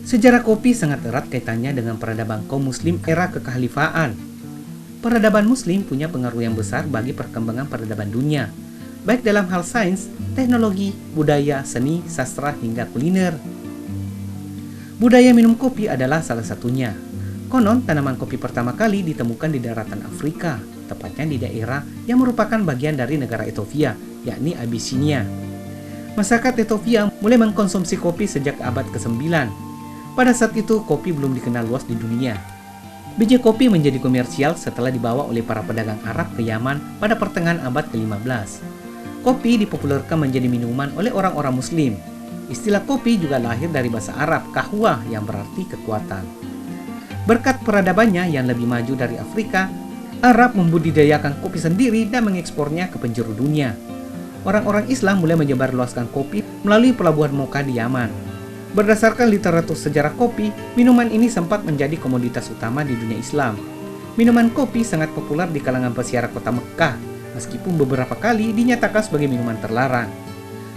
Sejarah kopi sangat erat kaitannya dengan peradaban kaum muslim era kekhalifaan. Peradaban muslim punya pengaruh yang besar bagi perkembangan peradaban dunia, baik dalam hal sains, teknologi, budaya, seni, sastra, hingga kuliner. Budaya minum kopi adalah salah satunya. Konon, tanaman kopi pertama kali ditemukan di daratan Afrika, tepatnya di daerah yang merupakan bagian dari negara Ethiopia, yakni Abyssinia. Masyarakat Ethiopia mulai mengkonsumsi kopi sejak abad ke-9. Pada saat itu, kopi belum dikenal luas di dunia. Biji kopi menjadi komersial setelah dibawa oleh para pedagang Arab ke Yaman pada pertengahan abad ke-15. Kopi dipopulerkan menjadi minuman oleh orang-orang Muslim. Istilah kopi juga lahir dari bahasa Arab, kahwa, yang berarti kekuatan. Berkat peradabannya yang lebih maju dari Afrika, Arab membudidayakan kopi sendiri dan mengekspornya ke penjuru dunia. Orang-orang Islam mulai menyebarluaskan kopi melalui pelabuhan Mocha di Yaman. Berdasarkan literatur sejarah kopi, minuman ini sempat menjadi komoditas utama di dunia Islam. Minuman kopi sangat populer di kalangan peziarah kota Mekkah, meskipun beberapa kali dinyatakan sebagai minuman terlarang.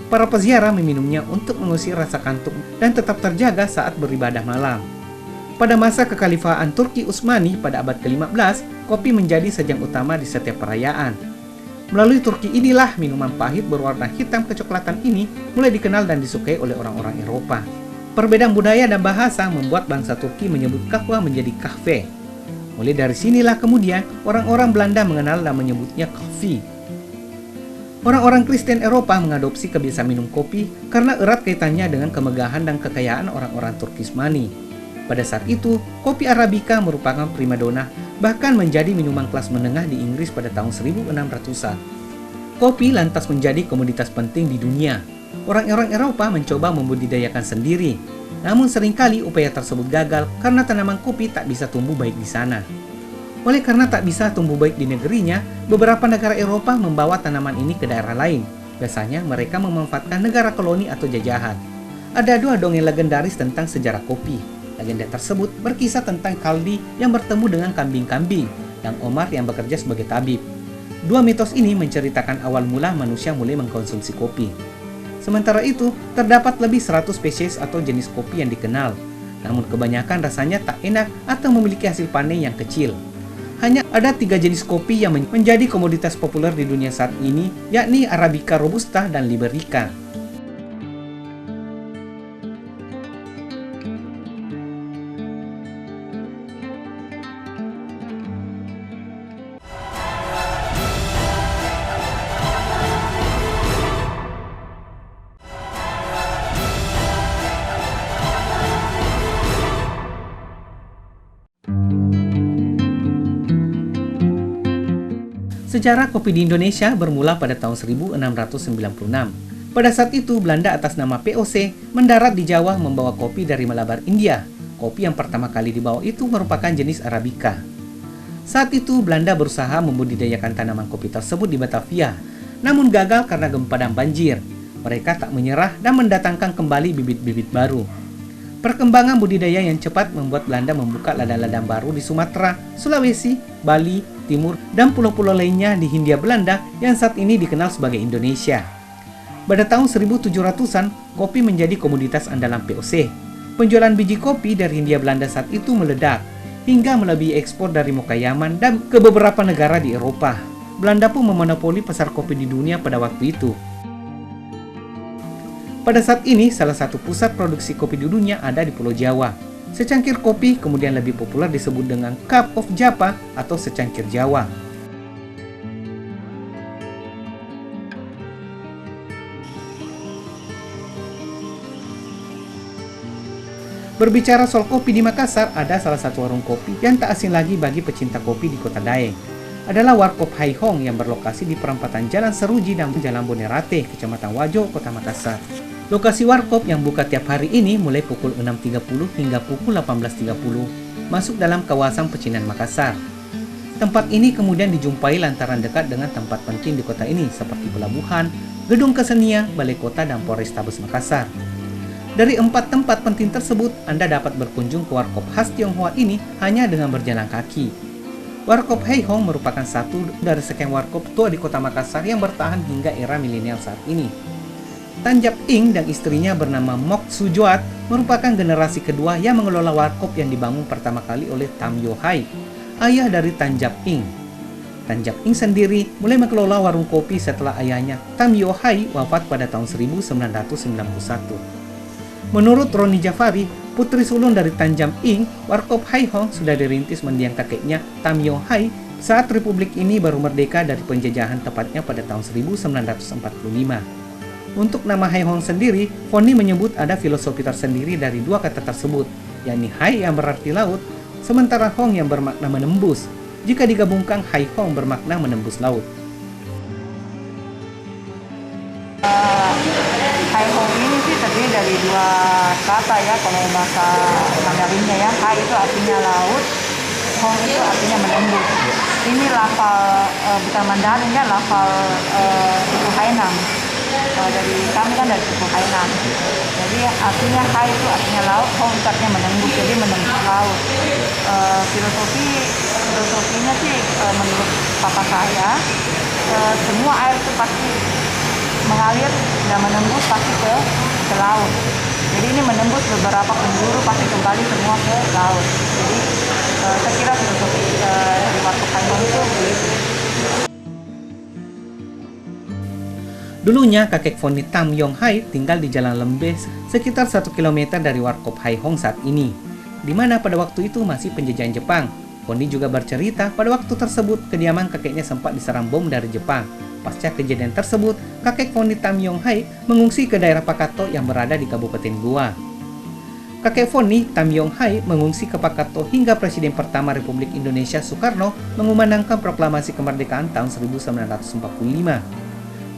Para peziarah meminumnya untuk mengusir rasa kantuk dan tetap terjaga saat beribadah malam. Pada masa kekhalifahan Turki Utsmani pada abad ke-15, kopi menjadi sajian utama di setiap perayaan. Melalui Turki inilah minuman pahit berwarna hitam kecoklatan ini mulai dikenal dan disukai oleh orang-orang Eropa. Perbedaan budaya dan bahasa membuat bangsa Turki menyebut kahwa menjadi kahve. Mulai dari sinilah kemudian orang-orang Belanda mengenal dan menyebutnya kopi. Orang-orang Kristen Eropa mengadopsi kebiasaan minum kopi karena erat kaitannya dengan kemegahan dan kekayaan orang-orang Turki Utsmani. Pada saat itu, kopi Arabica merupakan primadona, bahkan menjadi minuman kelas menengah di Inggris pada tahun 1600-an. Kopi lantas menjadi komoditas penting di dunia. Orang-orang Eropa mencoba membudidayakan sendiri, namun seringkali upaya tersebut gagal karena tanaman kopi tak bisa tumbuh baik di sana. Oleh karena tak bisa tumbuh baik di negerinya, beberapa negara Eropa membawa tanaman ini ke daerah lain. Biasanya mereka memanfaatkan negara koloni atau jajahan. Ada dua dongeng legendaris tentang sejarah kopi. Legenda tersebut berkisah tentang Kaldi yang bertemu dengan kambing-kambing dan Omar yang bekerja sebagai tabib. Dua mitos ini menceritakan awal mula manusia mulai mengkonsumsi kopi. Sementara itu, terdapat lebih 100 spesies atau jenis kopi yang dikenal. Namun kebanyakan rasanya tak enak atau memiliki hasil panen yang kecil. Hanya ada 3 jenis kopi yang menjadi komoditas populer di dunia saat ini, yakni Arabica Robusta dan Liberica. Sejarah kopi di Indonesia bermula pada tahun 1696. Pada saat itu, Belanda atas nama POC mendarat di Jawa membawa kopi dari Malabar, India. Kopi yang pertama kali dibawa itu merupakan jenis Arabica. Saat itu, Belanda berusaha membudidayakan tanaman kopi tersebut di Batavia, namun gagal karena gempa dan banjir. Mereka tak menyerah dan mendatangkan kembali bibit-bibit baru. Perkembangan budidaya yang cepat membuat Belanda membuka ladang-ladang baru di Sumatera, Sulawesi, Bali, Timur, dan pulau-pulau lainnya di Hindia Belanda yang saat ini dikenal sebagai Indonesia. Pada tahun 1700-an, kopi menjadi komoditas andalan POC. Penjualan biji kopi dari Hindia Belanda saat itu meledak, hingga melebihi ekspor dari Mocha Yaman dan ke beberapa negara di Eropa. Belanda pun memonopoli pasar kopi di dunia pada waktu itu. Pada saat ini, salah satu pusat produksi kopi di dunia ada di Pulau Jawa. Secangkir kopi kemudian lebih populer disebut dengan Cup of Java atau secangkir Jawa. Berbicara soal kopi di Makassar, ada salah satu warung kopi yang tak asing lagi bagi pecinta kopi di Kota Daeng. Adalah Warkop Haihong yang berlokasi di perempatan Jalan Seruji dan Jalan Bonerate, Kecamatan Wajo, Kota Makassar. Lokasi warkop yang buka tiap hari ini mulai pukul 6.30 hingga pukul 18.30 masuk dalam kawasan pecinan Makassar. Tempat ini kemudian dijumpai lantaran dekat dengan tempat penting di kota ini seperti pelabuhan, gedung kesenian, balai kota, dan Polrestabes Makassar. Dari 4 tempat penting tersebut, Anda dapat berkunjung ke warkop khas Tionghoa ini hanya dengan berjalan kaki. Warkop Haihong merupakan satu dari sekian warkop tua di kota Makassar yang bertahan hingga era milenial saat ini. Tanjap Ing dan istrinya bernama Mok Sujoat merupakan generasi kedua yang mengelola warkop yang dibangun pertama kali oleh Tam Yo Hai, ayah dari Tanjap Ing. Tanjap Ing sendiri mulai mengelola warung kopi setelah ayahnya Tam Yo Hai wafat pada tahun 1991. Menurut Roni Jafari, putri sulung dari Tanjap Ing, warkop Hai Hong sudah dirintis mendiang kakeknya Tam Yo Hai saat republik ini baru merdeka dari penjajahan, tepatnya pada tahun 1945. Untuk nama Hai Hong sendiri, Foni menyebut ada filosofi tersendiri dari dua kata tersebut, yakni Hai yang berarti laut, sementara Hong yang bermakna menembus. Jika digabungkan, Hai Hong bermakna menembus laut. Hai Hong ini sih terdiri dari dua kata ya, kalau bahasa Mandarinnya ya. Hai itu artinya laut, Hong itu artinya menembus. Ini lafal bukan Mandarin ya, lafal suku Hainan. Dari kami kan dari suku Hainan. Jadi artinya Hai itu artinya laut, Hong itu artinya menembus, jadi menembus laut. Filosofinya sih menurut papa saya, semua air itu pasti mengalir dan menembus pasti ke laut. Jadi ini menembus beberapa penjuru pasti kembali semua ke laut. Jadi saya kira filosofi dari warkop Hai Hong itu begitu. Dulunya kakek Foni Tam Yong Hai tinggal di Jalan Lembeh sekitar 1 km dari warkop Hai Hong saat ini, di mana pada waktu itu masih penjajahan Jepang. Foni juga bercerita pada waktu tersebut kediaman kakeknya sempat diserang bom dari Jepang. Pasca kejadian tersebut, kakek Foni Tam Yong Hai mengungsi ke daerah Pakato yang berada di Kabupaten Goa. Kakek Foni Tam Yong Hai mengungsi ke Pakato hingga Presiden pertama Republik Indonesia Soekarno mengumandangkan proklamasi kemerdekaan tahun 1945.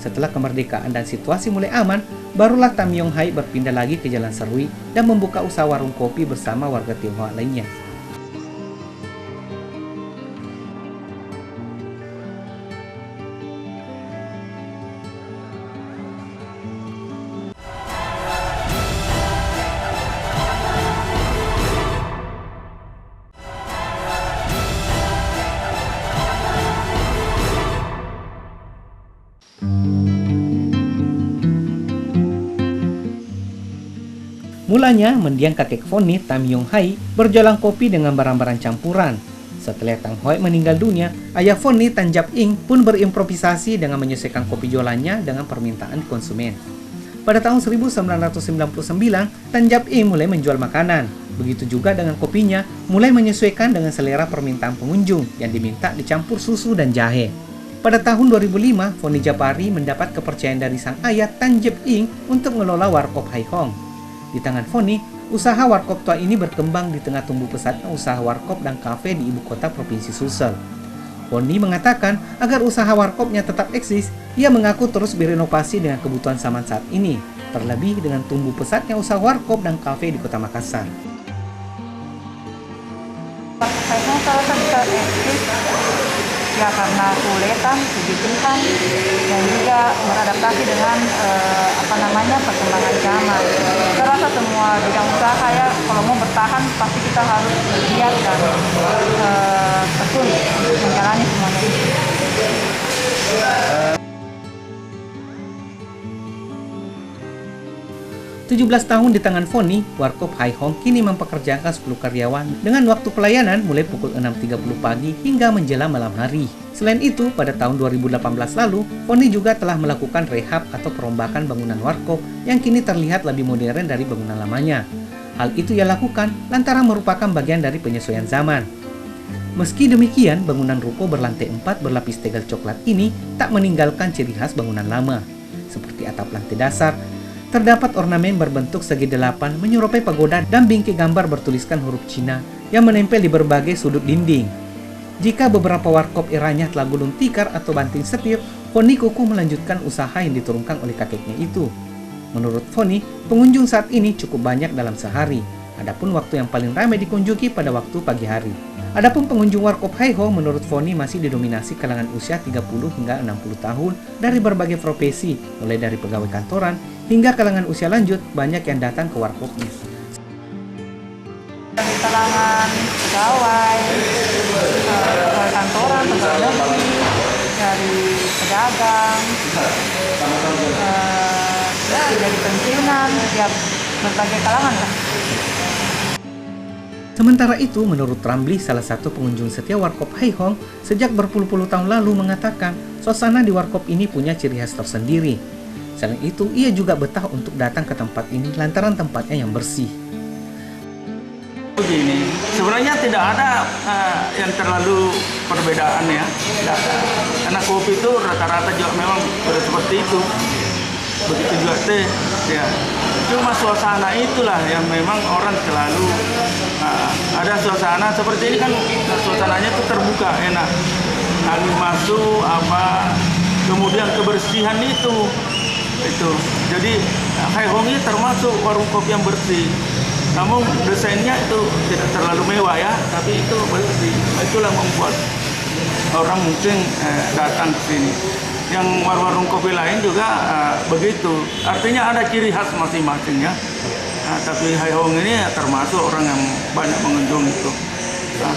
Setelah kemerdekaan dan situasi mulai aman, barulah Tam Yong Hai berpindah lagi ke Jalan Serui dan membuka usaha warung kopi bersama warga Tionghoa lainnya. Mulanya, mendiang kakek Foni Tam Yong Hai berjualan kopi dengan barang-barang campuran. Setelah Tang Hoi meninggal dunia, ayah Foni Tanjap Ing pun berimprovisasi dengan menyesuaikan kopi jualannya dengan permintaan konsumen. Pada tahun 1999, Tanjap Ing mulai menjual makanan. Begitu juga dengan kopinya, mulai menyesuaikan dengan selera permintaan pengunjung yang diminta dicampur susu dan jahe. Pada tahun 2005, Foni Jafari mendapat kepercayaan dari sang ayah Tanjap Ing untuk mengelola warkop Hai Hong. Di tangan Foni, usaha warkop tua ini berkembang di tengah tumbuh pesatnya usaha warkop dan kafe di ibu kota Provinsi Sulsel. Foni mengatakan agar usaha warkopnya tetap eksis, ia mengaku terus berinovasi dengan kebutuhan zaman saat ini, terlebih dengan tumbuh pesatnya usaha warkop dan kafe di kota Makassar. Hai Hong salah satu eksis ya karena kesulitan, kebutuhan, dan juga beradaptasi dengan perkembangan zaman. Saya rasa semua bidang usaha ya, kalau mau bertahan pasti kita harus giat dan tekun untuk menjalani semuanya itu. 17 tahun di tangan Foni, warkop Hai Hong kini mempekerjakan 10 karyawan dengan waktu pelayanan mulai pukul 6.30 pagi hingga menjelang malam hari. Selain itu, pada tahun 2018 lalu, Foni juga telah melakukan rehab atau perombakan bangunan warkop yang kini terlihat lebih modern dari bangunan lamanya. Hal itu ia lakukan lantaran merupakan bagian dari penyesuaian zaman. Meski demikian, bangunan ruko berlantai 4 berlapis tegel coklat ini tak meninggalkan ciri khas bangunan lama. Seperti atap lantai dasar, terdapat ornamen berbentuk segi delapan menyerupai pagoda dan bingkai gambar bertuliskan huruf Cina yang menempel di berbagai sudut dinding. Jika beberapa warkop eranya telah gulung tikar atau banting setir, Foni kukuh melanjutkan usaha yang diturunkan oleh kakeknya itu. Menurut Foni, pengunjung saat ini cukup banyak dalam sehari. Adapun waktu yang paling ramai dikunjungi pada waktu pagi hari. Adapun pengunjung warkop Hai Hong menurut Foni masih didominasi kalangan usia 30 hingga 60 tahun dari berbagai profesi, mulai dari pegawai kantoran hingga kalangan usia lanjut banyak yang datang ke warkopnya. Dari kalangan pegawai, pegawai kantoran, pegawai negeri, dari pedagang, ya pensiunan, ya berbagai kalangan lah. Sementara itu, menurut Ramli, salah satu pengunjung setia Warkop Hai Hong sejak berpuluh-puluh tahun lalu mengatakan suasana di Warkop ini punya ciri khas tersendiri. Selain itu, ia juga betah untuk datang ke tempat ini lantaran tempatnya yang bersih. Begini, sebenarnya tidak ada yang terlalu perbedaan ya. Karena kopi itu rata-rata juga memang seperti itu. Begitu juga teh, ya. Cuma suasana itulah yang memang orang selalu ada suasana seperti ini kan, suasananya itu terbuka, enak. Angin masuk, kemudian kebersihan itu. Jadi Hai Hong ini termasuk warung kopi yang bersih. Namun desainnya itu tidak terlalu mewah ya, tapi itu bersih. Itulah membuat orang mungkin datang ke sini. Yang warung kopi lain juga begitu. Artinya ada ciri khas masing-masing ya. Tapi Hai Hong ini termasuk orang yang banyak mengunjungi itu.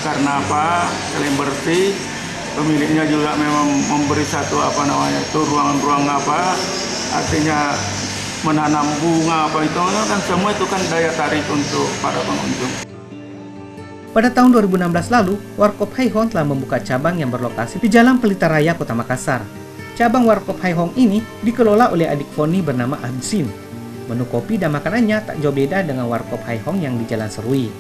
Karena apa? Selain bersih, pemiliknya juga memang memberi satu ruangan-ruang artinya menanam bunga itu kan, semua itu kan daya tarik untuk para pengunjung. Pada tahun 2016 lalu, Warkop Hai Hong telah membuka cabang yang berlokasi di Jalan Pelita Raya, Kota Makassar. Cabang Warkop Hai Hong ini dikelola oleh adik Foni bernama Ansin. Menu kopi dan makanannya tak jauh beda dengan Warkop Hai Hong yang di Jalan Serui.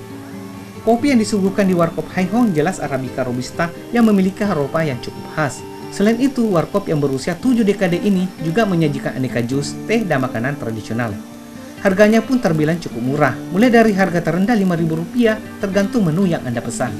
Kopi yang disuguhkan di Warkop Hai Hong jelas Arabica Robusta yang memiliki aroma yang cukup khas. Selain itu, warkop yang berusia 7 dekade ini juga menyajikan aneka jus, teh, dan makanan tradisional. Harganya pun terbilang cukup murah, mulai dari harga terendah Rp5.000 tergantung menu yang Anda pesan.